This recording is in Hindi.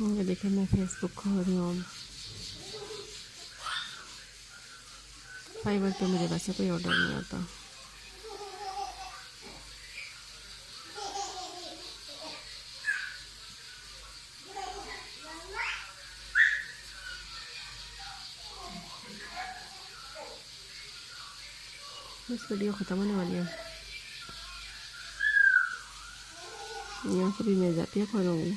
ये देखिए मैं फेसबुक खोल रही हूँ। 5 पे मुझे वैसे कोई ऑर्डर नहीं आता। बस वीडियो ख़त्म होने वाली है। यहाँ से भी मिल जाती है खोलूँगी।